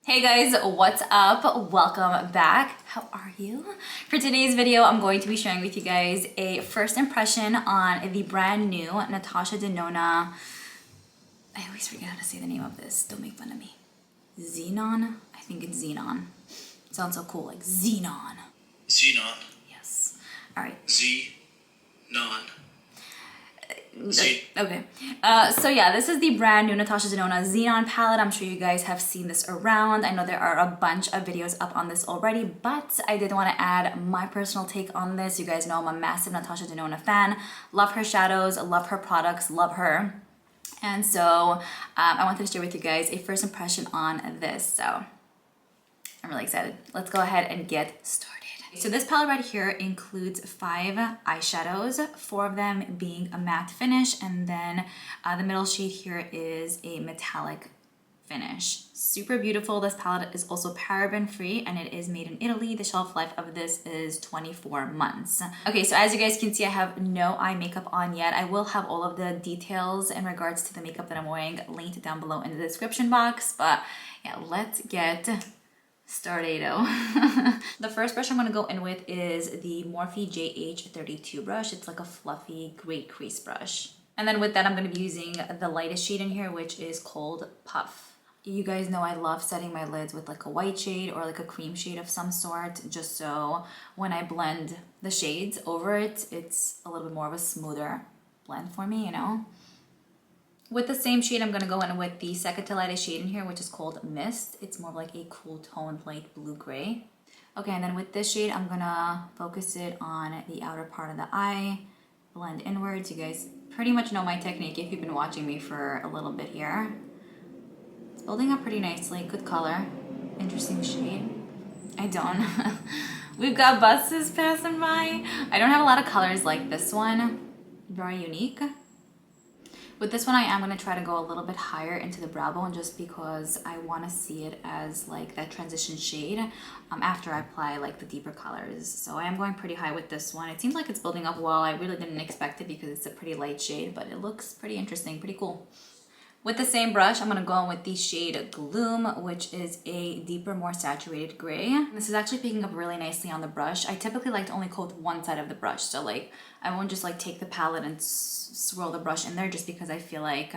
Hey guys, what's up? Welcome back. How are you? For today's video, I'm going to be sharing with you guys a first impression on the brand new Natasha Denona. I always forget how to say the name of this. Don't make fun of me. Xenon? I think it's Xenon. It sounds so cool, like Xenon. Xenon. Yes. All right. Xenon. Okay, so yeah, this is the brand new Natasha Denona Xenon palette. I'm sure you guys have seen this around. I know there are a bunch of videos up on this already, but I did want to add my personal take on this. You guys know I'm a massive Natasha Denona fan. Love her shadows, love her products, love her. And so I wanted to share with you guys a first impression on this. So I'm really excited. Let's go ahead and get started. So this palette right here includes 5 eyeshadows, 4 of them being a matte finish, and then the middle shade here is a metallic finish. Super beautiful. This palette is also paraben free and it is made in Italy. The shelf life of this is 24 months. Okay, so as you guys can see, I have no eye makeup on yet. I will have all of the details in regards to the makeup that I'm wearing linked down below in the description box, but yeah, let's get Startado. The first brush I'm going to go in with is the Morphe JH32 brush. It's like a fluffy great crease brush. And then with that, I'm going to be using the lightest shade in here, which is called Puff. You guys know I love setting my lids with like a white shade or like a cream shade of some sort, just so when I blend the shades over it, it's a little bit more of a smoother blend for me, you know? With the same shade, I'm going to go in with the second to lightest shade in here, which is called Mist. It's more like a cool toned light blue-gray. Okay, and then with this shade, I'm going to focus it on the outer part of the eye, blend inwards. You guys pretty much know my technique if you've been watching me for a little bit here. It's building up pretty nicely. Good color. Interesting shade. I don't. We've got buses passing by. I don't have a lot of colors like this one. Very unique. With this one, I am going to try to go a little bit higher into the brow bone just because I want to see it as like that transition shade after I apply like the deeper colors. So I am going pretty high with this one. It seems like it's building up well. I really didn't expect it because it's a pretty light shade, but it looks pretty interesting, pretty cool. With the same brush, I'm going to go in with the shade Gloom, which is a deeper, more saturated gray. This is actually picking up really nicely on the brush. I typically like to only coat one side of the brush. So like, I won't just like take the palette and swirl the brush in there just because I feel like,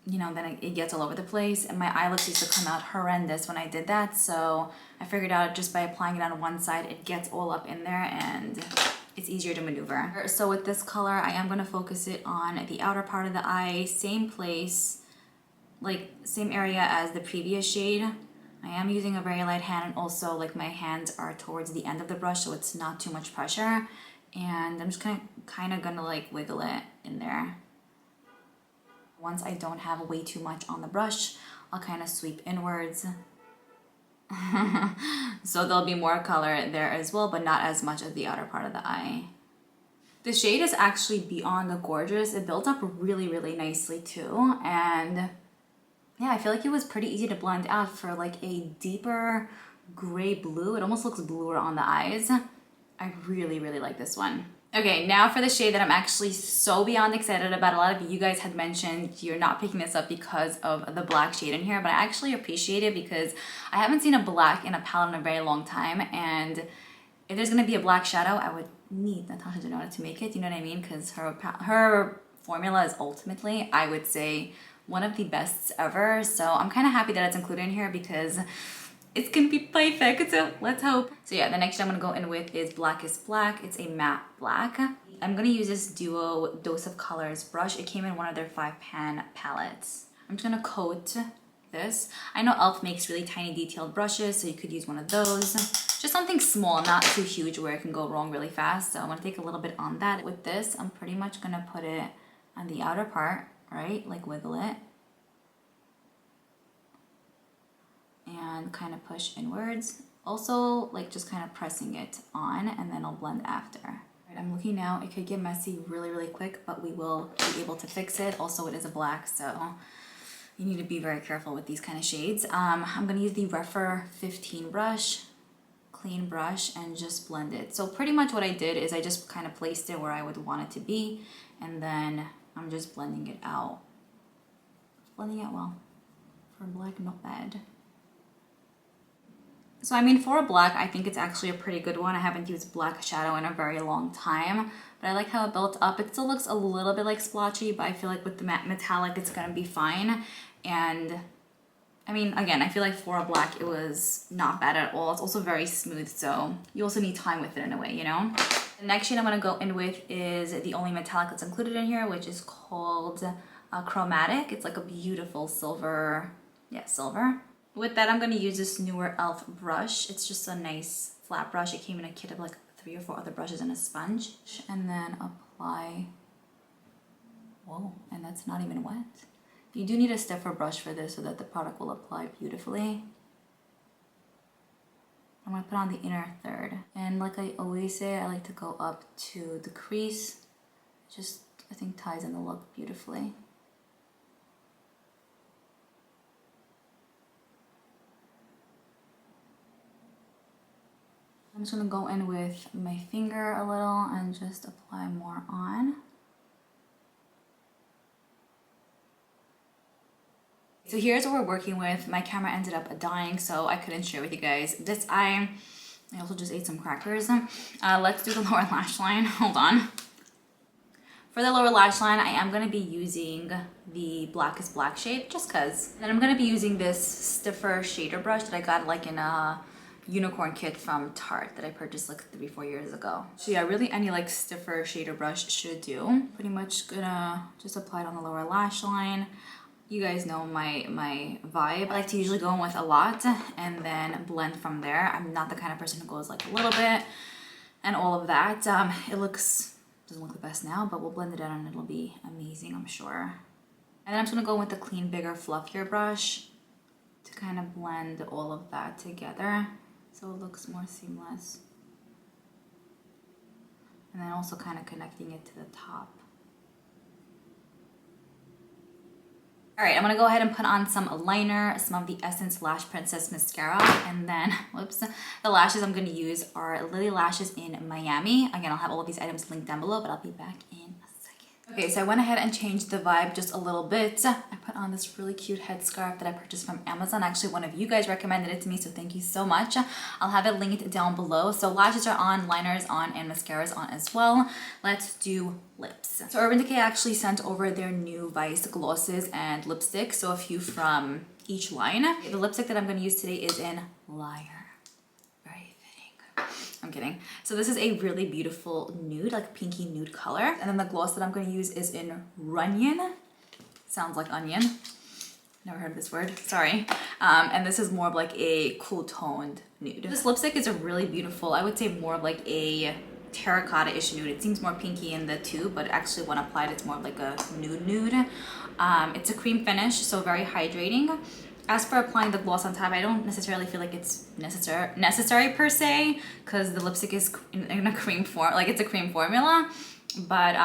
you know, then it gets all over the place. And my eye looks used to come out horrendous when I did that. So I figured out just by applying it on one side, it gets all up in there and it's easier to maneuver. So with this color, I am going to focus it on the outer part of the eye, same place, like same area as the previous shade. I am using a very light hand, and also like my hands are towards the end of the brush, so it's not too much pressure. And I'm just kind of gonna like wiggle it in there. Once I don't have way too much on the brush, I'll kind of sweep inwards. So there'll be more color there as well, but not as much as the outer part of the eye. The shade is actually beyond gorgeous. It built up really, really nicely too. And yeah, I feel like it was pretty easy to blend out for like a deeper gray blue. It almost looks bluer on the eyes. I really, really like this one. Okay, now for the shade that I'm actually so beyond excited about. A lot of you guys had mentioned you're not picking this up because of the black shade in here, but I actually appreciate it because I haven't seen a black in a palette in a very long time, and if there's gonna be a black shadow, I would need Natasha Denona to make it, you know what I mean? Because her formula is ultimately, I would say, one of the best ever. So I'm kind of happy that it's included in here because it's gonna be perfect, so let's hope. So yeah, the next shade I'm gonna go in with is Blackest Black. It's a matte black. I'm gonna use this Duo Dose of Colors brush. It came in one of their 5-pan palettes. I'm just gonna coat this. I know e.l.f. makes really tiny detailed brushes, so you could use one of those. Just something small, not too huge where it can go wrong really fast. So I'm gonna take a little bit on that. With this, I'm pretty much gonna put it on the outer part, right? Like wiggle it. And kind of push inwards. Also, like just kind of pressing it on, and then I'll blend after. Right, I'm looking now. It could get messy really, really quick, but we will be able to fix it. Also, it is a black, so you need to be very careful with these kind of shades. I'm gonna use the Rephr 15 brush, clean brush, and just blend it. So pretty much what I did is I just kind of placed it where I would want it to be, and then I'm just blending it out. Blending it well. For black, not bad. So I mean, for a black, I think it's actually a pretty good one. I haven't used black shadow in a very long time, but I like how it built up. It still looks a little bit like splotchy, but I feel like with the matte metallic, it's gonna be fine. And I mean, again, I feel like for a black, it was not bad at all. It's also very smooth, so you also need time with it in a way, you know? The next shade I'm gonna go in with is the only metallic that's included in here, which is called Chromatic. It's like a beautiful silver, yeah, silver. With that, I'm gonna use this newer e.l.f. brush. It's just a nice flat brush. It came in a kit of like 3 or 4 other brushes and a sponge. And then apply, whoa, and that's not even wet. You do need a stiffer brush for this so that the product will apply beautifully. I'm gonna put on the inner third. And like I always say, I like to go up to the crease. Just, I think, ties in the look beautifully. I'm just gonna go in with my finger a little and just apply more on. So here's what we're working with. My camera ended up dying, so I couldn't share with you guys this eye. I also just ate some crackers. Let's do the lower lash line. Hold on. For the lower lash line, I am gonna be using the Blackest Black shade, just cause. Then I'm gonna be using this stiffer shader brush that I got like in a unicorn kit from Tarte that I purchased like 3-4 years ago. So yeah, really any like stiffer shader brush should do. Pretty much gonna just apply it on the lower lash line. You guys know my vibe. I like to usually go in with a lot and then blend from there. I'm not the kind of person who goes like a little bit and all of that. It doesn't look the best now, but we'll blend it out and it'll be amazing, I'm sure. And then I'm just gonna go with the clean, bigger, fluffier brush to kind of blend all of that together so it looks more seamless. And then also kind of connecting it to the top. All right, I'm gonna go ahead and put on some liner, some of the Essence Lash Princess mascara, and then, whoops, the lashes I'm gonna use are Lily Lashes in Miami. Again, I'll have all of these items linked down below, but I'll be back in a second. Okay, so I went ahead and changed the vibe just a little bit. I put on this really cute headscarf that I purchased from Amazon. Actually, one of you guys recommended it to me, so thank you so much. I'll have it linked down below. So lashes are on, liners on, and mascaras on as well. Let's do lips. So Urban Decay actually sent over their new Vice glosses and lipsticks, so a few from each line. The lipstick that I'm going to use today is in Liar. Very fitting. I'm kidding. So this is a really beautiful nude, like pinky nude color. And then the gloss that I'm going to use is in Runyon. Sounds like onion. Never heard this word, sorry. And this is more of like a cool toned nude. This lipstick is a really beautiful, I would say more of like a terracotta-ish nude. It seems more pinky in the tube, but actually when applied, it's more of like a nude. It's a cream finish, so very hydrating. As for applying the gloss on top, I don't necessarily feel like it's necessary per se, because the lipstick is in a cream form, like it's a cream formula. But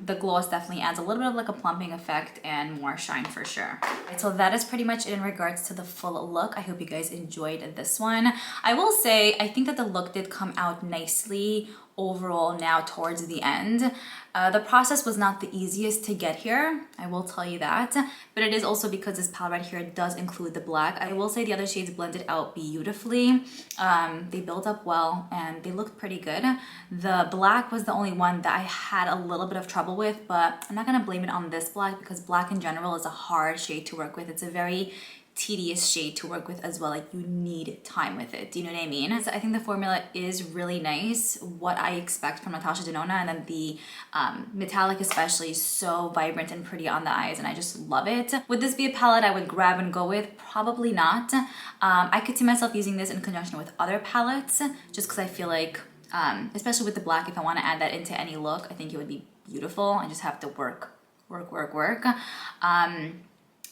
the gloss definitely adds a little bit of like a plumping effect and more shine for sure. Right, so that is pretty much it in regards to the full look. I hope you guys enjoyed this one. I will say, I think that the look did come out nicely overall now towards the end. The process was not the easiest to get here, I will tell you that, but it is also because this palette right here does include the black. I will say the other shades blended out beautifully. They built up well and they looked pretty good. The black was the only one that I had a little bit of trouble with, but I'm not gonna blame it on this black because black in general is a hard shade to work with. It's a very tedious shade to work with as well. Like, you need time with it. Do you know what I mean? So I think the formula is really nice, what I expect from Natasha Denona, and then the metallic especially is so vibrant and pretty on the eyes, and I just love it. Would this be a palette I would grab and go with? Probably not. I could see myself using this in conjunction with other palettes just because I feel like, especially with the black, if I want to add that into any look, I think it would be beautiful. I just have to work.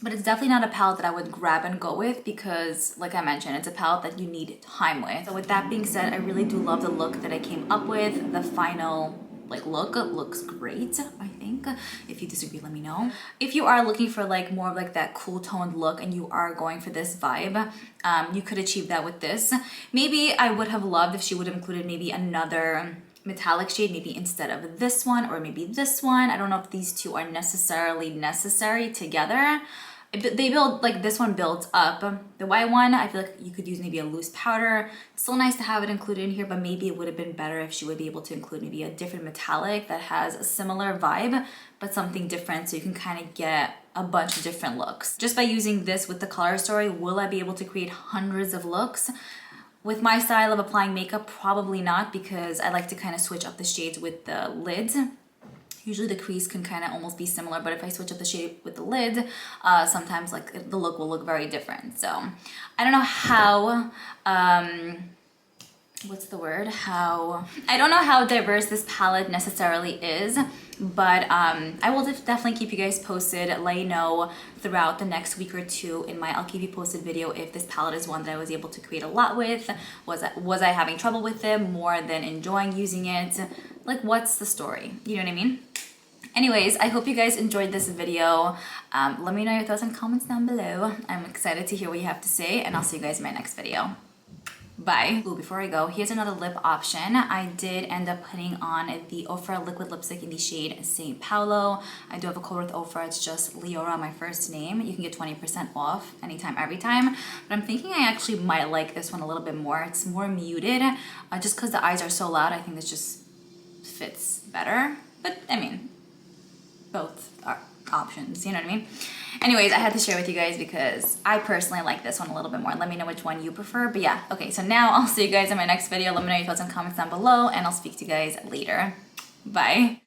But it's definitely not a palette that I would grab and go with because, like I mentioned, it's a palette that you need time with. So with that being said, I really do love the look that I came up with. The final look looks great, I think. If you disagree, let me know. If you are looking for like more of like that cool toned look and you are going for this vibe, you could achieve that with this. Maybe I would have loved if she would have included maybe another metallic shade, maybe instead of this one, or maybe this one. I don't know if these two are necessarily necessary together. they build, like this one builds up. The white one, I feel like you could use maybe a loose powder. Still nice to have it included in here, but maybe it would have been better if she would be able to include maybe a different metallic that has a similar vibe, but something different so you can kind of get a bunch of different looks. Just by using this with the color story, will I be able to create hundreds of looks? With my style of applying makeup, probably not, because I like to kind of switch up the shades with the lids. Usually the crease can kind of almost be similar, but if I switch up the shade with the lid, sometimes like the look will look very different. So I don't know how, what's the word? I don't know how diverse this palette necessarily is, but I will definitely keep you guys posted, let you know throughout the next week or two in my I'll keep you posted video if this palette is one that I was able to create a lot with. Was I having trouble with it more than enjoying using it? Like, what's the story? You know what I mean? Anyways, I hope you guys enjoyed this video. Let me know your thoughts and comments down below. I'm excited to hear what you have to say, and I'll see you guys in my next video. Bye. Ooh, before I go, here's another lip option. I did end up putting on the Ofra liquid lipstick in the shade St. Paulo. I do have a code with Ofra. It's just Liora, my first name. You can get 20% off anytime, every time. But I'm thinking I actually might like this one a little bit more. It's more muted. Just because the eyes are so loud, I think this just fits better. But, I mean, both are options, you know what I mean? Anyways, I had to share with you guys because I personally like this one a little bit more. Let me know which one you prefer. But yeah, okay, so now I'll see you guys in my next video. Let me know your thoughts and comments down below, and I'll speak to you guys later. Bye.